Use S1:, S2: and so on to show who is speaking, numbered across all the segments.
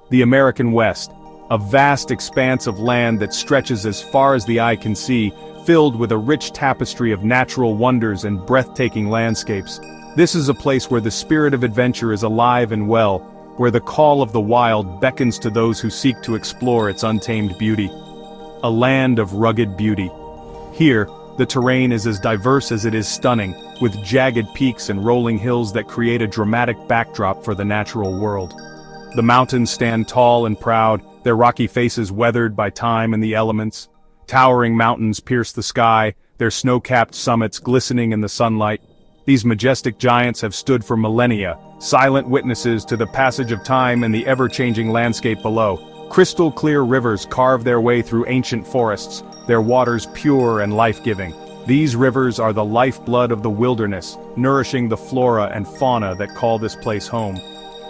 S1: The American West, a vast expanse of land that stretches as far as the eye can see, filled with a rich tapestry of natural wonders and breathtaking landscapes. This is a place where the spirit of adventure is alive and well, where the call of the wild beckons to those who seek to explore its untamed beauty. A land of rugged beauty. Here, the terrain is as diverse as it is stunning, with jagged peaks and rolling hills that create a dramatic backdrop for the natural world. The mountains stand tall and proud, their rocky faces weathered by time and the elements. Towering mountains pierce the sky, their snow-capped summits glistening in the sunlight. These majestic giants have stood for millennia, silent witnesses to the passage of time and the ever-changing landscape below. Crystal-clear rivers carve their way through ancient forests, their waters pure and life-giving. These rivers are the lifeblood of the wilderness, nourishing the flora and fauna that call this place home.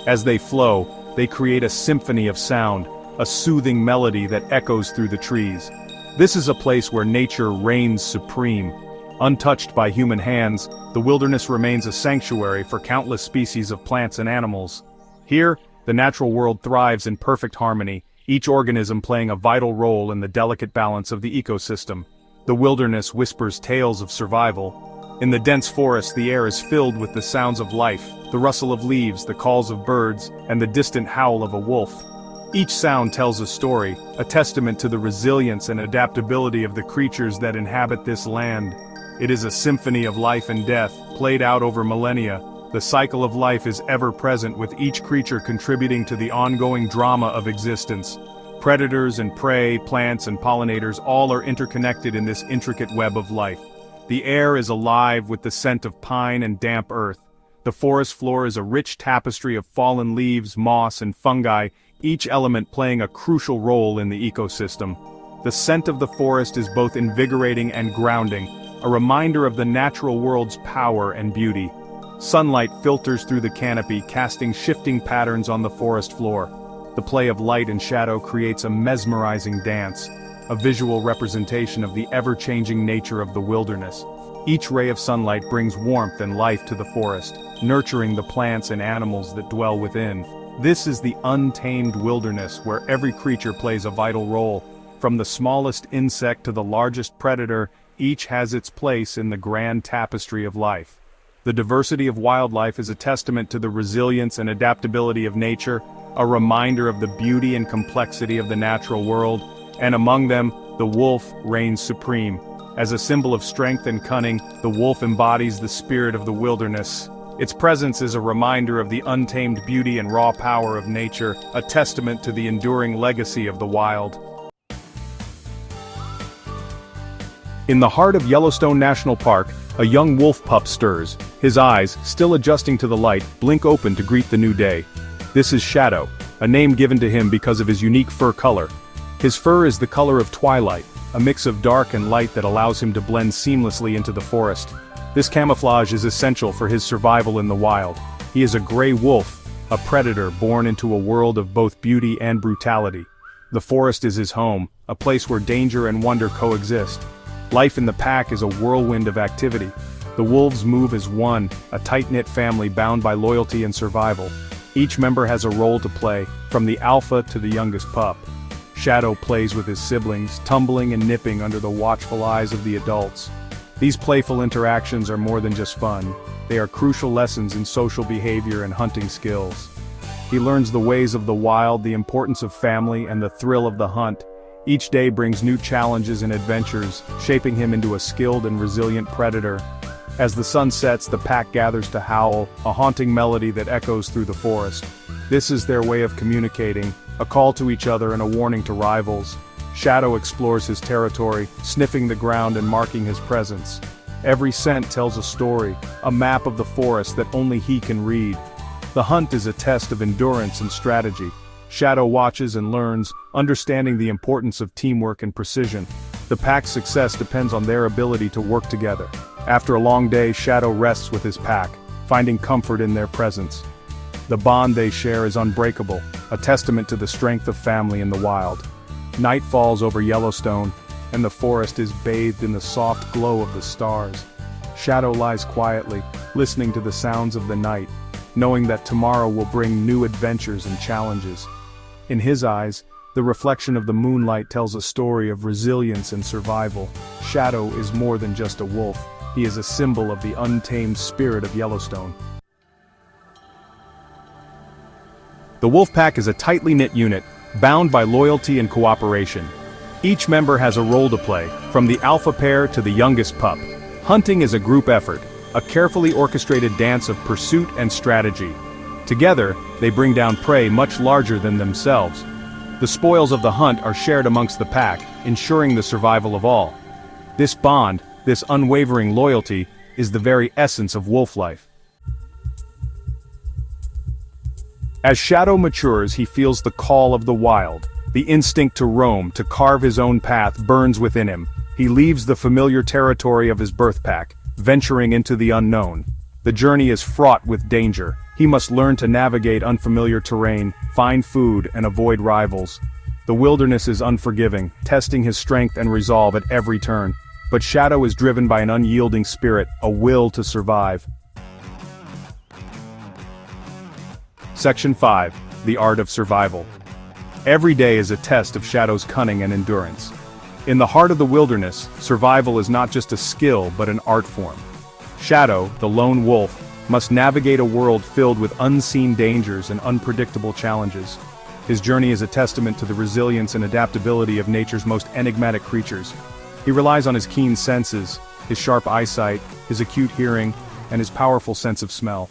S1: As they flow, they create a symphony of sound, a soothing melody that echoes through the trees. This is a place where nature reigns supreme. Untouched by human hands, the wilderness remains a sanctuary for countless species of plants and animals. Here, the natural world thrives in perfect harmony, each organism playing a vital role in the delicate balance of the ecosystem. The wilderness whispers tales of survival. In the dense forest, the air is filled with the sounds of life, the rustle of leaves, the calls of birds, and the distant howl of a wolf. Each sound tells a story, a testament to the resilience and adaptability of the creatures that inhabit this land. It is a symphony of life and death, played out over millennia. The cycle of life is ever present, with each creature contributing to the ongoing drama of existence. Predators and prey, plants and pollinators, all are interconnected in this intricate web of life. The air is alive with the scent of pine and damp earth. The forest floor is a rich tapestry of fallen leaves, moss, and fungi, each element playing a crucial role in the ecosystem. The scent of the forest is both invigorating and grounding, a reminder of the natural world's power and beauty. Sunlight filters through the canopy, casting shifting patterns on the forest floor. The play of light and shadow creates a mesmerizing dance, a visual representation of the ever-changing nature of the wilderness. Each ray of sunlight brings warmth and life to the forest, nurturing the plants and animals that dwell within. This is the untamed wilderness, where every creature plays a vital role. From the smallest insect to the largest predator, each has its place in the grand tapestry of life. The diversity of wildlife is a testament to the resilience and adaptability of nature, a reminder of the beauty and complexity of the natural world, and among them, the wolf reigns supreme. As a symbol of strength and cunning, the wolf embodies the spirit of the wilderness. Its presence is a reminder of the untamed beauty and raw power of nature, a testament to the enduring legacy of the wild. In the heart of Yellowstone National Park, a young wolf pup stirs. His eyes, still adjusting to the light, blink open to greet the new day. This is Shadow, a name given to him because of his unique fur color. His fur is the color of twilight, a mix of dark and light that allows him to blend seamlessly into the forest. This camouflage is essential for his survival in the wild. He is a gray wolf, a predator born into a world of both beauty and brutality. The forest is his home, a place where danger and wonder coexist. Life in the pack is a whirlwind of activity. The wolves move as one, a tight-knit family bound by loyalty and survival. Each member has a role to play, from the alpha to the youngest pup. Shadow plays with his siblings, tumbling and nipping under the watchful eyes of the adults. These playful interactions are more than just fun. They are crucial lessons in social behavior and hunting skills. He learns the ways of the wild, the importance of family, and the thrill of the hunt. Each day brings new challenges and adventures, shaping him into a skilled and resilient predator. As the sun sets, the pack gathers to howl, a haunting melody that echoes through the forest. This is their way of communicating, a call to each other and a warning to rivals. Shadow explores his territory, sniffing the ground and marking his presence. Every scent tells a story, a map of the forest that only he can read. The hunt is a test of endurance and strategy. Shadow watches and learns, understanding the importance of teamwork and precision. The pack's success depends on their ability to work together. After a long day, Shadow rests with his pack, finding comfort in their presence. The bond they share is unbreakable, a testament to the strength of family in the wild. Night falls over Yellowstone, and the forest is bathed in the soft glow of the stars. Shadow lies quietly, listening to the sounds of the night, knowing that tomorrow will bring new adventures and challenges. In his eyes, the reflection of the moonlight tells a story of resilience and survival. Shadow is more than just a wolf, he is a symbol of the untamed spirit of Yellowstone. The wolf pack is a tightly knit unit, bound by loyalty and cooperation. Each member has a role to play, from the alpha pair to the youngest pup. Hunting is a group effort, a carefully orchestrated dance of pursuit and strategy. Together, they bring down prey much larger than themselves. The spoils of the hunt are shared amongst the pack, ensuring the survival of all. This bond, this unwavering loyalty, is the very essence of wolf life. As Shadow matures, he feels the call of the wild. The instinct to roam, to carve his own path, burns within him. He leaves the familiar territory of his birth pack, venturing into the unknown. The journey is fraught with danger. He must learn to navigate unfamiliar terrain, find food, and avoid rivals. The wilderness is unforgiving, testing his strength and resolve at every turn. But Shadow is driven by an unyielding spirit, a will to survive. Section 5. The Art of Survival. Every day is a test of Shadow's cunning and endurance. In the heart of the wilderness, survival is not just a skill but an art form. Shadow, the lone wolf, must navigate a world filled with unseen dangers and unpredictable challenges. His journey is a testament to the resilience and adaptability of nature's most enigmatic creatures. He relies on his keen senses, his sharp eyesight, his acute hearing, and his powerful sense of smell.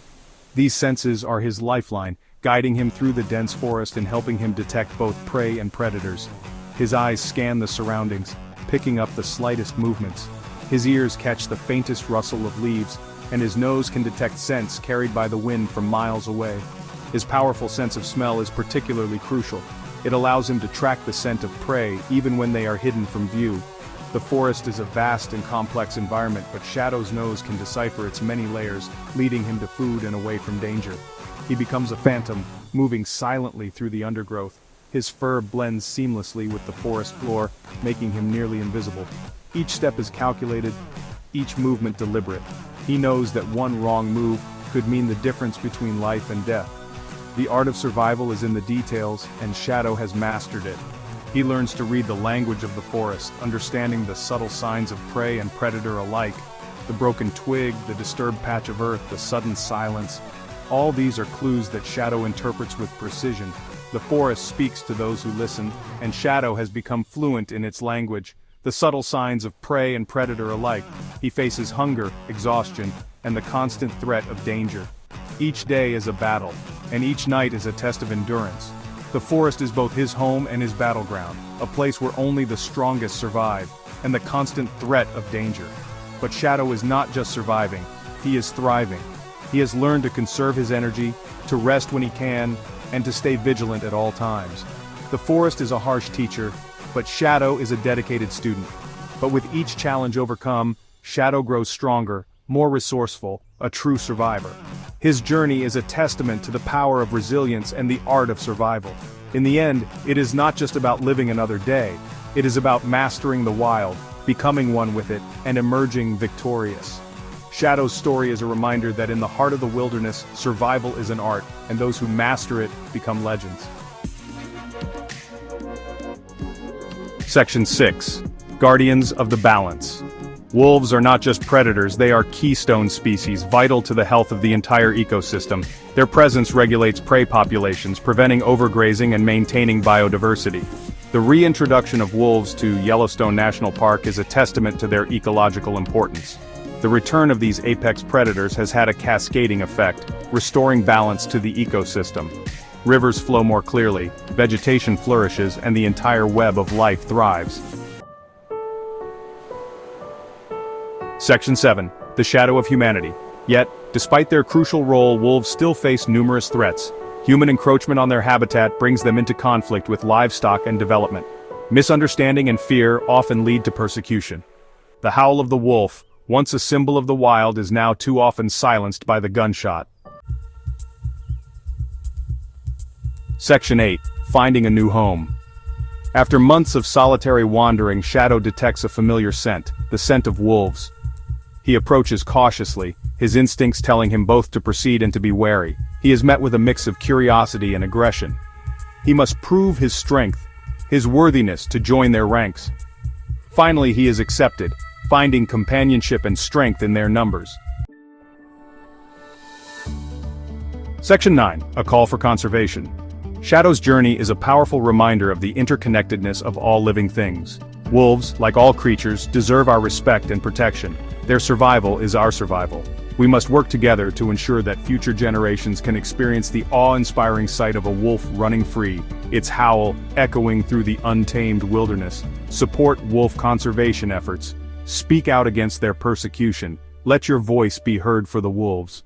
S1: These senses are his lifeline, guiding him through the dense forest and helping him detect both prey and predators. His eyes scan the surroundings, picking up the slightest movements. His ears catch the faintest rustle of leaves, and his nose can detect scents carried by the wind from miles away. His powerful sense of smell is particularly crucial. It allows him to track the scent of prey even when they are hidden from view. The forest is a vast and complex environment, but Shadow's nose can decipher its many layers, leading him to food and away from danger. He becomes a phantom, moving silently through the undergrowth. His fur blends seamlessly with the forest floor, making him nearly invisible. Each step is calculated, each movement deliberate. He knows that one wrong move could mean the difference between life and death. The art of survival is in the details, and Shadow has mastered it. He learns to read the language of the forest, understanding the subtle signs of prey and predator alike. The broken twig, the disturbed patch of earth, the sudden silence. All these are clues that Shadow interprets with precision. The forest speaks to those who listen, and Shadow has become fluent in its language. The subtle signs of prey and predator alike. He faces hunger, exhaustion, and the constant threat of danger. Each day is a battle, and each night is a test of endurance. The forest is both his home and his battleground, a place where only the strongest survive, and the constant threat of danger. But Shadow is not just surviving, he is thriving. He has learned to conserve his energy, to rest when he can, and to stay vigilant at all times. The forest is a harsh teacher, but Shadow is a dedicated student. But with each challenge overcome, Shadow grows stronger, more resourceful, a true survivor. His journey is a testament to the power of resilience and the art of survival. In the end, it is not just about living another day. It is about mastering the wild, becoming one with it, and emerging victorious. Shadow's story is a reminder that in the heart of the wilderness, survival is an art, and those who master it become legends. Section 6. Guardians of the Balance. Wolves are not just predators, they are keystone species vital to the health of the entire ecosystem. Their presence regulates prey populations, preventing overgrazing and maintaining biodiversity. The reintroduction of wolves to Yellowstone National Park is a testament to their ecological importance. The return of these apex predators has had a cascading effect, restoring balance to the ecosystem. Rivers flow more clearly, vegetation flourishes, and the entire web of life thrives. Section 7. The Shadow of Humanity. Yet, despite their crucial role, wolves still face numerous threats. Human encroachment on their habitat brings them into conflict with livestock and development. Misunderstanding and fear often lead to persecution. The howl of the wolf, once a symbol of the wild, is now too often silenced by the gunshot. Section 8. Finding a new home. After months of solitary wandering, Shadow detects a familiar scent, the scent of wolves. He approaches cautiously, his instincts telling him both to proceed and to be wary. He is met with a mix of curiosity and aggression. He must prove his strength, his worthiness to join their ranks. Finally, he is accepted, finding companionship and strength in their numbers. Section 9, A Call for Conservation. Shadow's journey is a powerful reminder of the interconnectedness of all living things. Wolves, like all creatures, deserve our respect and protection. Their survival is our survival. We must work together to ensure that future generations can experience the awe-inspiring sight of a wolf running free, its howl echoing through the untamed wilderness. Support wolf conservation efforts. Speak out against their persecution. Let your voice be heard for the wolves.